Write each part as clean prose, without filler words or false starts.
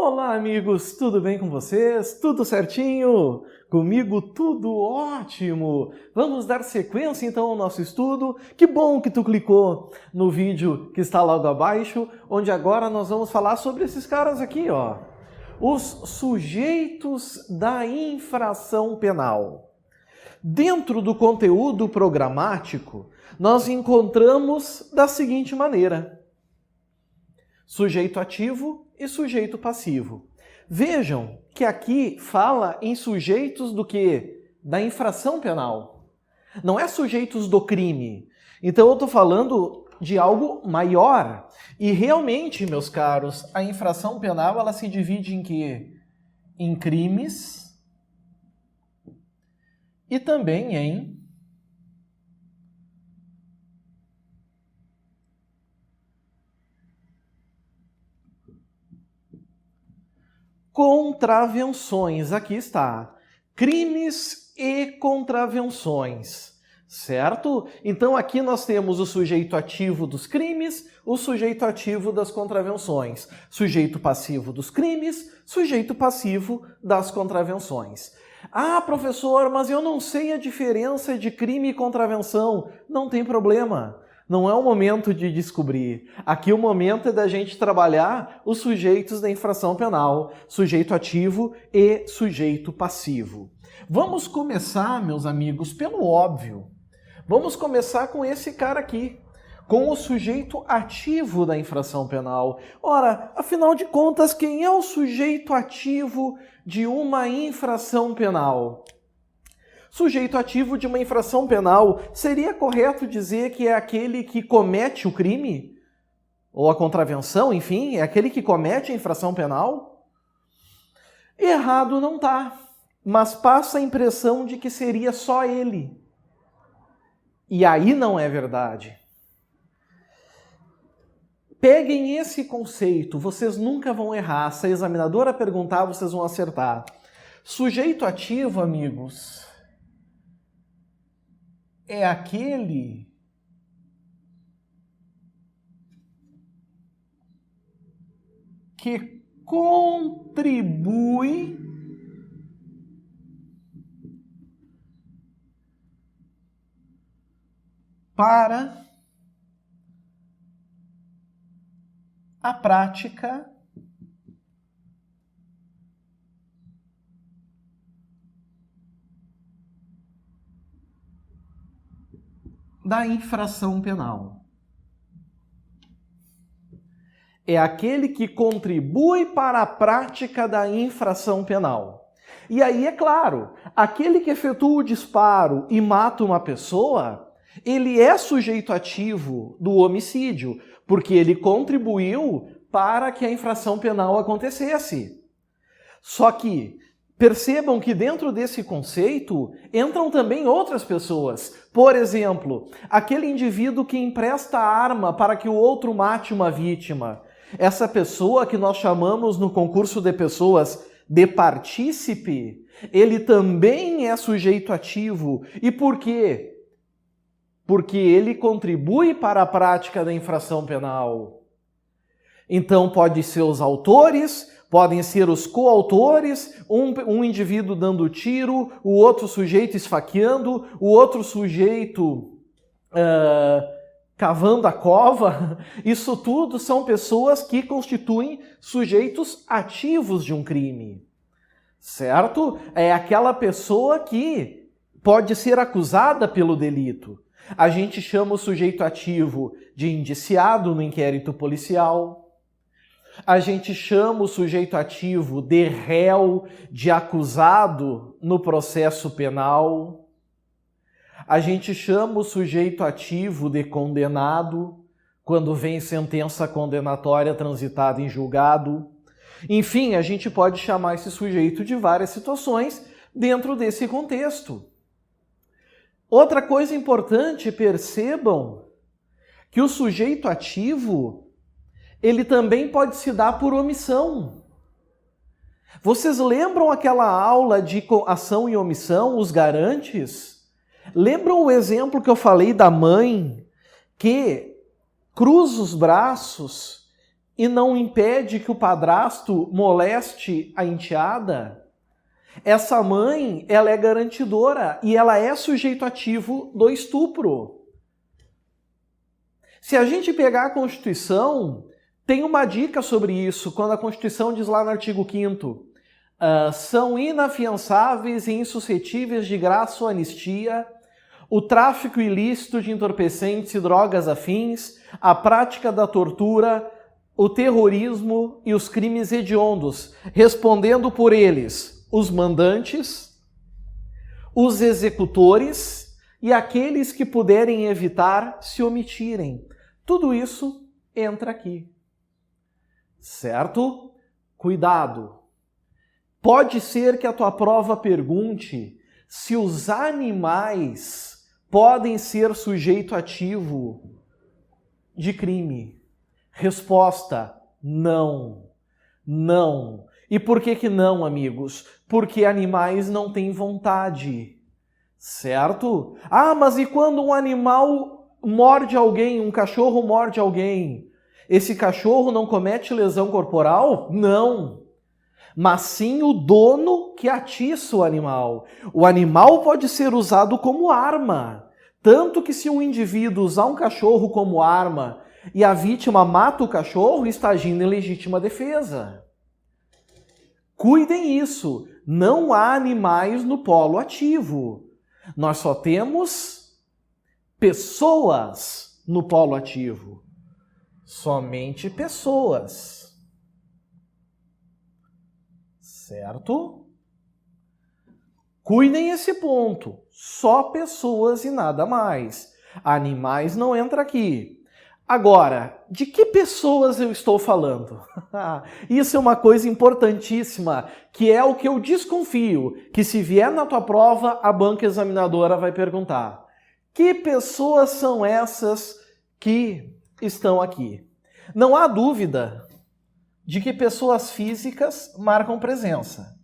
Olá, amigos, tudo bem com vocês? Tudo certinho? Comigo tudo ótimo! Vamos dar sequência então ao nosso estudo. Que bom que tu clicou no vídeo que está logo abaixo, onde agora nós vamos falar sobre esses caras aqui, ó. Os sujeitos da infração penal. Dentro do conteúdo programático, nós encontramos da seguinte maneira: sujeito ativo e sujeito passivo. Vejam que aqui fala em sujeitos do quê? Da infração penal. Não é sujeitos do crime. Então eu estou falando de algo maior. E realmente, meus caros, a infração penal ela se divide em quê? Em crimes e também em contravenções. Aqui está. Crimes e contravenções. Certo? Então aqui nós temos o sujeito ativo dos crimes, o sujeito ativo das contravenções. Sujeito passivo dos crimes, sujeito passivo das contravenções. Ah, professor, mas eu não sei a diferença de crime e contravenção. Não tem problema. Não é o momento de descobrir. Aqui o momento é da gente trabalhar os sujeitos da infração penal, sujeito ativo e sujeito passivo. Vamos começar, meus amigos, pelo óbvio. Vamos começar com esse cara aqui, com o sujeito ativo da infração penal. Ora, afinal de contas, quem é o sujeito ativo de uma infração penal? Sujeito ativo de uma infração penal, seria correto dizer que é aquele que comete o crime? Ou a contravenção, enfim, é aquele que comete a infração penal? Errado não tá, mas passa a impressão de que seria só ele. E aí não é verdade. Peguem esse conceito, vocês nunca vão errar. Se a examinadora perguntar, vocês vão acertar. Sujeito ativo, amigos, é aquele que contribui para a prática da infração penal. É aquele que contribui para a prática da infração penal. E aí, é claro, aquele que efetua o disparo e mata uma pessoa, ele é sujeito ativo do homicídio, porque ele contribuiu para que a infração penal acontecesse. Só que percebam que dentro desse conceito entram também outras pessoas. Por exemplo, aquele indivíduo que empresta arma para que o outro mate uma vítima. Essa pessoa que nós chamamos no concurso de pessoas de partícipe, ele também é sujeito ativo. E por quê? Porque ele contribui para a prática da infração penal. Então pode ser os autores, podem ser os coautores, um indivíduo dando tiro, o outro sujeito esfaqueando, o outro sujeito cavando a cova. Isso tudo são pessoas que constituem sujeitos ativos de um crime. Certo? É aquela pessoa que pode ser acusada pelo delito. A gente chama o sujeito ativo de indiciado no inquérito policial. A gente chama o sujeito ativo de réu, de acusado no processo penal. A gente chama o sujeito ativo de condenado, quando vem sentença condenatória transitada em julgado. Enfim, a gente pode chamar esse sujeito de várias situações dentro desse contexto. Outra coisa importante, percebam que o sujeito ativo, ele também pode se dar por omissão. Vocês lembram aquela aula de ação e omissão, os garantes? Lembram o exemplo que eu falei da mãe que cruza os braços e não impede que o padrasto moleste a enteada, essa mãe, ela é garantidora e ela é sujeito ativo do estupro. Se a gente pegar a Constituição, tem uma dica sobre isso, quando a Constituição diz lá no artigo 5º, são inafiançáveis e insuscetíveis de graça ou anistia o tráfico ilícito de entorpecentes e drogas afins, a prática da tortura, o terrorismo e os crimes hediondos, respondendo por eles os mandantes, os executores e aqueles que puderem evitar se omitirem. Tudo isso entra aqui. Certo? Cuidado. Pode ser que a tua prova pergunte se os animais podem ser sujeito ativo de crime. Resposta: não. Não. E por que não, amigos? Porque animais não têm vontade. Certo? Ah, mas e quando um animal morde alguém, um cachorro morde alguém? Esse cachorro não comete lesão corporal? Não. Mas sim o dono que atiça o animal. O animal pode ser usado como arma. Tanto que se um indivíduo usar um cachorro como arma e a vítima mata o cachorro, está agindo em legítima defesa. Cuidem isso. Não há animais no polo ativo. Nós só temos pessoas no polo ativo. Somente pessoas. Certo? Cuidem esse ponto. Só pessoas e nada mais. Animais não entra aqui. Agora, de que pessoas eu estou falando? Isso é uma coisa importantíssima, que é o que eu desconfio, que se vier na tua prova, a banca examinadora vai perguntar. Que pessoas são essas que estão aqui? Não há dúvida de que pessoas físicas marcam presença.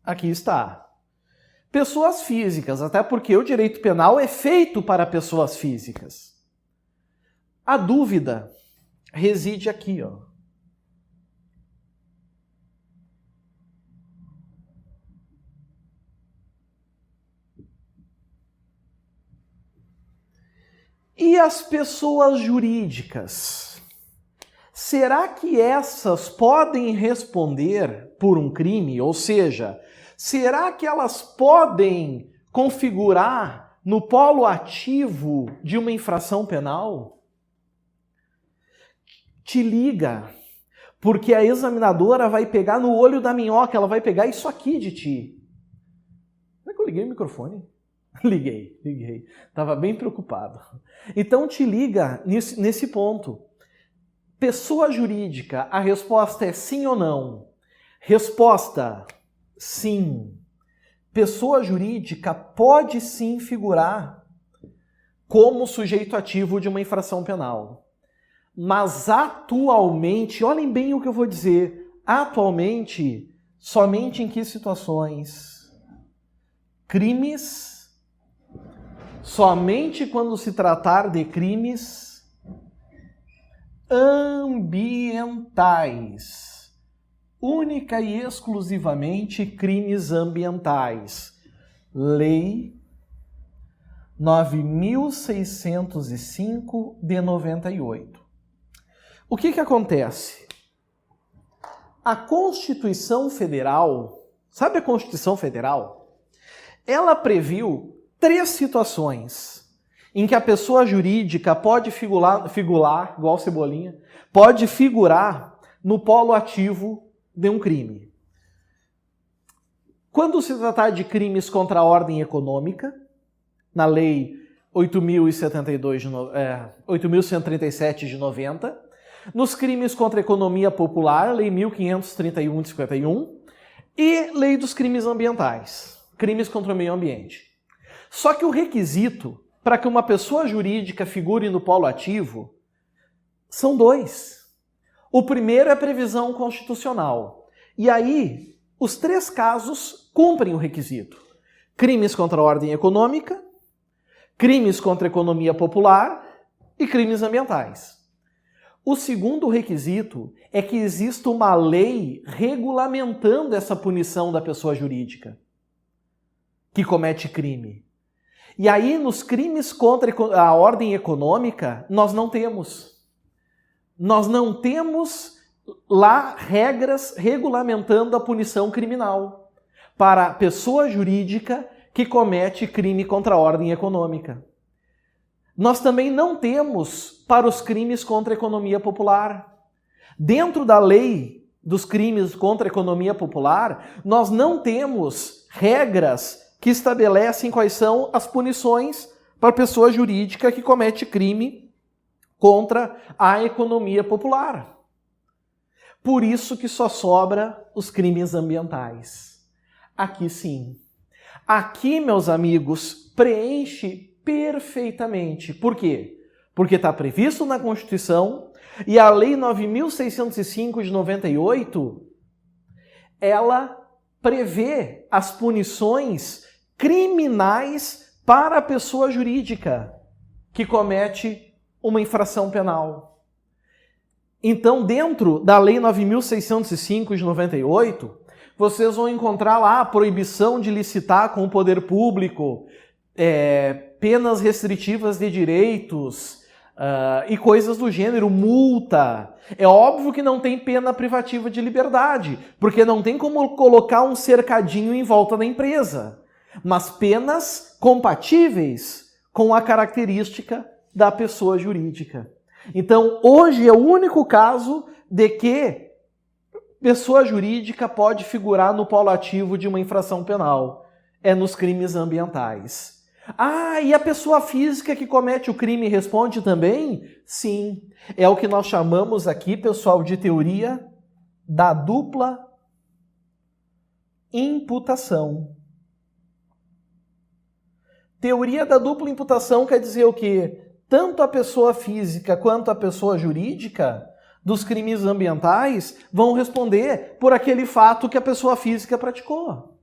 Aqui está. Pessoas físicas, até porque o direito penal é feito para pessoas físicas. A dúvida reside aqui, ó. E as pessoas jurídicas? Será que essas podem responder por um crime? Ou seja, será que elas podem configurar no polo ativo de uma infração penal? Te liga, porque a examinadora vai pegar no olho da minhoca, ela vai pegar isso aqui de ti. Será que eu liguei o microfone? Liguei. Estava bem preocupado. Então te liga nesse ponto. Pessoa jurídica, a resposta é sim ou não? Resposta: sim. Pessoa jurídica pode sim figurar como sujeito ativo de uma infração penal. Mas atualmente, olhem bem o que eu vou dizer, atualmente, somente em que situações? Crimes, somente quando se tratar de crimes ambientais. Única e exclusivamente crimes ambientais. Lei 9.605 de 98. O que acontece? A Constituição Federal, sabe a Constituição Federal? Ela previu 3 situações em que a pessoa jurídica pode figurar igual Cebolinha, pode figurar no polo ativo de um crime. Quando se tratar de crimes contra a ordem econômica, na Lei 8.137 de 90, nos crimes contra a economia popular, Lei 1.531 de 51, e Lei dos crimes ambientais, crimes contra o meio ambiente. Só que o requisito para que uma pessoa jurídica figure no polo ativo são 2. O primeiro é a previsão constitucional. E aí, os 3 casos cumprem o requisito. Crimes contra a ordem econômica, crimes contra a economia popular e crimes ambientais. O segundo requisito é que exista uma lei regulamentando essa punição da pessoa jurídica que comete crime. E aí, nos crimes contra a ordem econômica, nós não temos. Nós não temos lá regras regulamentando a punição criminal para a pessoa jurídica que comete crime contra a ordem econômica. Nós também não temos para os crimes contra a economia popular. Dentro da lei dos crimes contra a economia popular, nós não temos regras que estabelecem quais são as punições para a pessoa jurídica que comete crime contra a economia popular. Por isso que só sobra os crimes ambientais. Aqui sim. Aqui, meus amigos, preenche perfeitamente. Por quê? Porque está previsto na Constituição e a Lei 9.605 de 98, ela prevê as punições criminais para a pessoa jurídica que comete uma infração penal. Então, dentro da Lei 9.605 de 98, vocês vão encontrar lá a proibição de licitar com o poder público, penas restritivas de direitos e coisas do gênero, multa. É óbvio que não tem pena privativa de liberdade, porque não tem como colocar um cercadinho em volta da empresa, mas penas compatíveis com a característica da pessoa jurídica. Então, hoje é o único caso de que pessoa jurídica pode figurar no polo ativo de uma infração penal. É nos crimes ambientais. Ah, e a pessoa física que comete o crime responde também? Sim. É o que nós chamamos aqui, pessoal, de teoria da dupla imputação. Teoria da dupla imputação quer dizer o quê? Tanto a pessoa física quanto a pessoa jurídica dos crimes ambientais vão responder por aquele fato que a pessoa física praticou.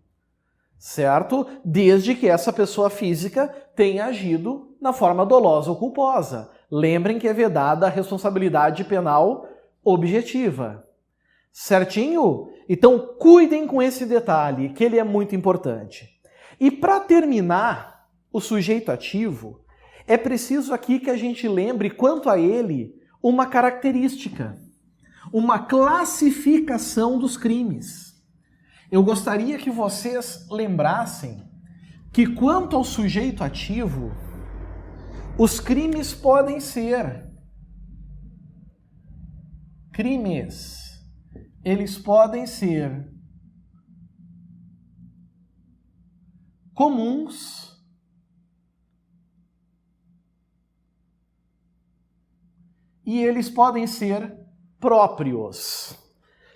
Certo? Desde que essa pessoa física tenha agido na forma dolosa ou culposa. Lembrem que é vedada a responsabilidade penal objetiva. Certinho? Então, cuidem com esse detalhe, que ele é muito importante. E para terminar o sujeito ativo, é preciso aqui que a gente lembre quanto a ele uma característica, uma classificação dos crimes. Eu gostaria que vocês lembrassem que quanto ao sujeito ativo, os crimes podem ser crimes. Eles podem ser comuns e eles podem ser próprios.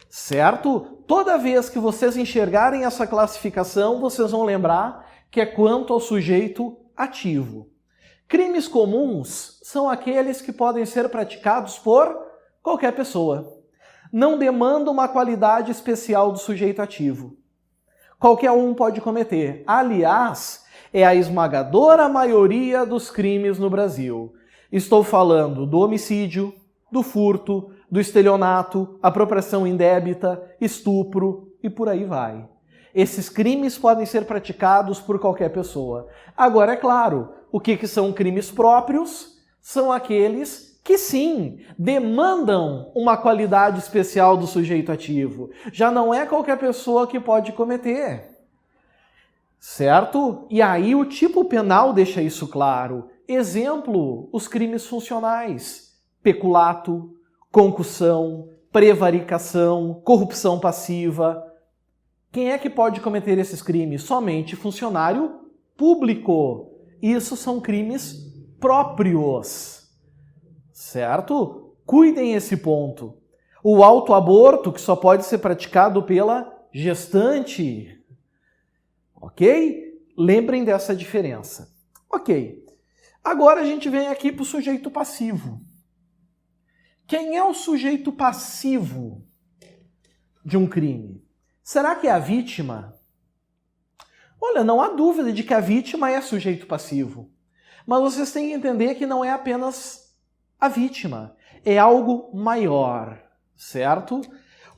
Certo? Toda vez que vocês enxergarem essa classificação, vocês vão lembrar que é quanto ao sujeito ativo. Crimes comuns são aqueles que podem ser praticados por qualquer pessoa. Não demandam uma qualidade especial do sujeito ativo. Qualquer um pode cometer. Aliás, é a esmagadora maioria dos crimes no Brasil. Estou falando do homicídio, do furto, do estelionato, apropriação indébita, estupro e por aí vai. Esses crimes podem ser praticados por qualquer pessoa. Agora, é claro, o que são crimes próprios? São aqueles que, sim, demandam uma qualidade especial do sujeito ativo. Já não é qualquer pessoa que pode cometer. Certo? E aí o tipo penal deixa isso claro. Exemplo, os crimes funcionais. Peculato, concussão, prevaricação, corrupção passiva. Quem é que pode cometer esses crimes? Somente funcionário público. Isso são crimes próprios. Certo? Cuidem esse ponto. O autoaborto, que só pode ser praticado pela gestante. Ok? Lembrem dessa diferença. Ok. Agora a gente vem aqui para o sujeito passivo. Quem é o sujeito passivo de um crime? Será que é a vítima? Olha, não há dúvida de que a vítima é sujeito passivo. Mas vocês têm que entender que não é apenas a vítima, é algo maior, certo?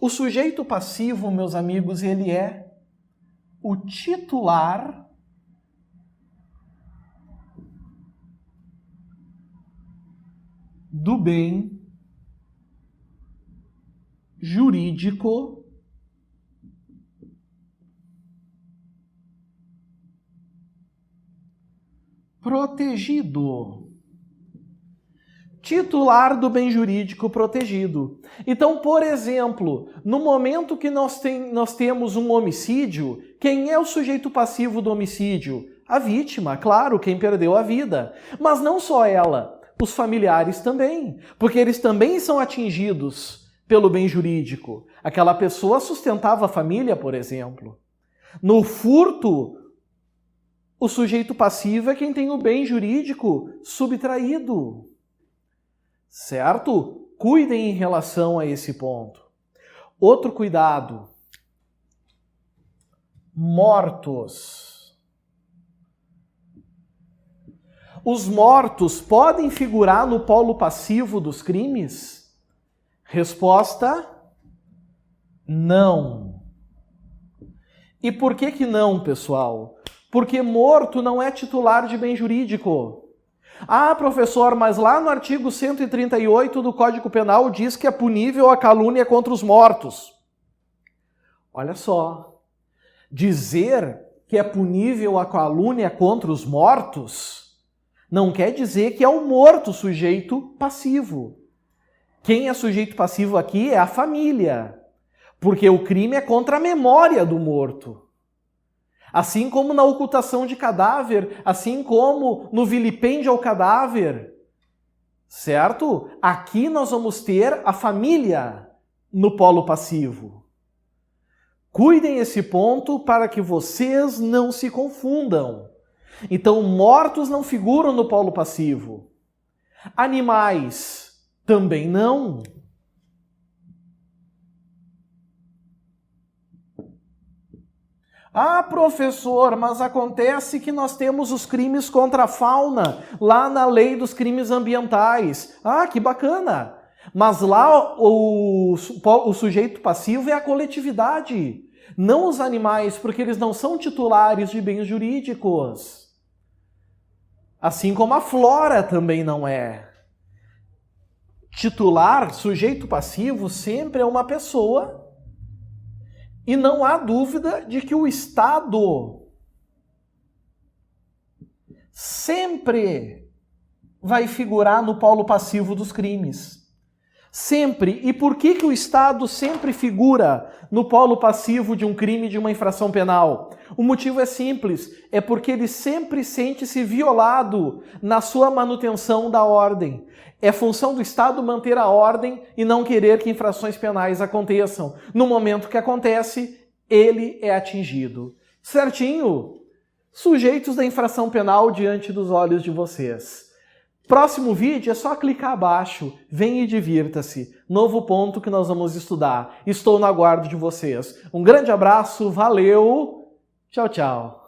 O sujeito passivo, meus amigos, ele é o titular do bem jurídico protegido. Titular do bem jurídico protegido. Então, por exemplo, no momento que nós temos um homicídio, quem é o sujeito passivo do homicídio? A vítima, claro, quem perdeu a vida. Mas não só ela, os familiares também, porque eles também são atingidos pelo bem jurídico. Aquela pessoa sustentava a família, por exemplo. No furto, o sujeito passivo é quem tem o bem jurídico subtraído. Certo? Cuidem em relação a esse ponto. Outro cuidado. Mortos. Os mortos podem figurar no polo passivo dos crimes? Resposta: não. E por que não, pessoal? Porque morto não é titular de bem jurídico. Ah, professor, mas lá no artigo 138 do Código Penal diz que é punível a calúnia contra os mortos. Olha só, dizer que é punível a calúnia contra os mortos não quer dizer que é o morto sujeito passivo. Quem é sujeito passivo aqui é a família, porque o crime é contra a memória do morto. Assim como na ocultação de cadáver, assim como no vilipêndio ao cadáver, certo? Aqui nós vamos ter a família no polo passivo. Cuidem esse ponto para que vocês não se confundam. Então, mortos não figuram no polo passivo. Animais também não. Ah, professor, mas acontece que nós temos os crimes contra a fauna, lá na lei dos crimes ambientais. Ah, que bacana! Mas lá o sujeito passivo é a coletividade, não os animais, porque eles não são titulares de bens jurídicos. Assim como a flora também não é. Titular, sujeito passivo, sempre é uma pessoa. E não há dúvida de que o Estado sempre vai figurar no polo passivo dos crimes. Sempre. E por que o Estado sempre figura no polo passivo de um crime, de uma infração penal? O motivo é simples, é porque ele sempre sente-se violado na sua manutenção da ordem. É função do Estado manter a ordem e não querer que infrações penais aconteçam. No momento que acontece, ele é atingido. Certinho? Sujeitos da infração penal diante dos olhos de vocês. Próximo vídeo é só clicar abaixo. Vem e divirta-se. Novo ponto que nós vamos estudar. Estou no aguardo de vocês. Um grande abraço, valeu, tchau, tchau.